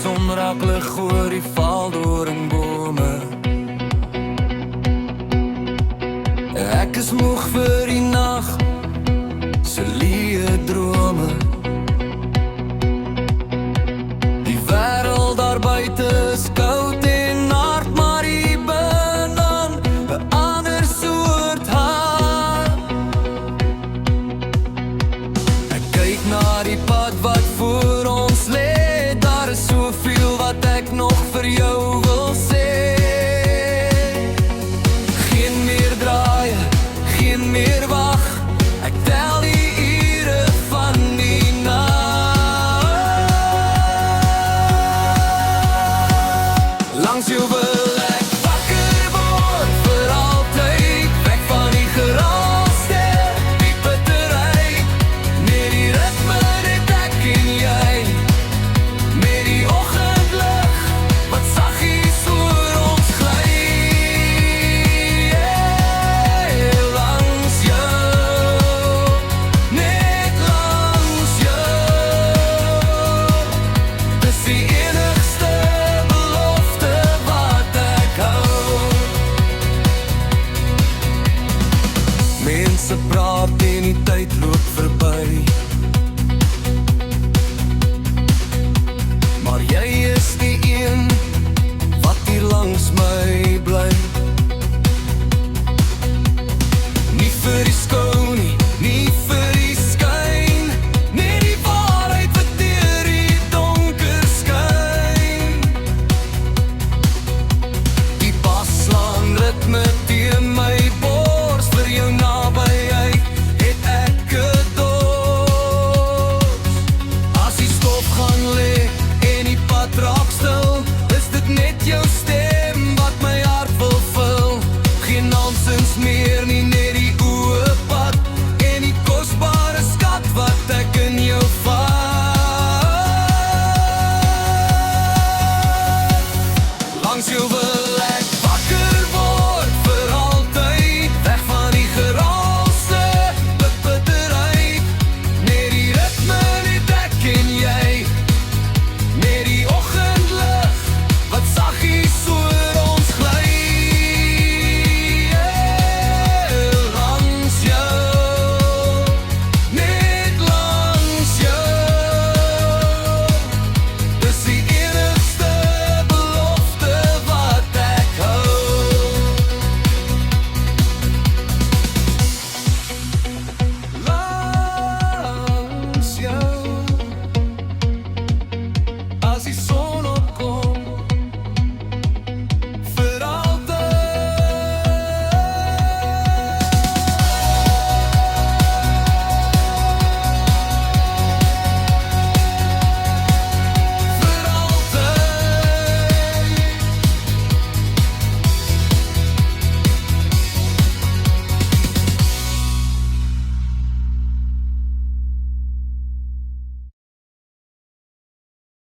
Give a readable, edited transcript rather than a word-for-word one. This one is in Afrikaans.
son raak lig oor die valdoringbome. Ek is moeg vir die nag se leë drome. Die wêreld daar buite is koud en hard, maar hier binne 'n ander soort hart. Ek kyk na die pad wat voor ons lê. Daar is soveel wat ek nog vir jou wil sê. Geen meer draaie, geen meer wag. Ek tel die ure van die nag. Langs jou wil ek wakker word vir altyd. Weg van die geraaste, die bitterry. Net die ritme net ek en jy. Met die oggendlig wat saggies oor ons gly. Langs jou, net langs jou. Dis die enigste belofte wat ek hou. Mense praat en die tyd loop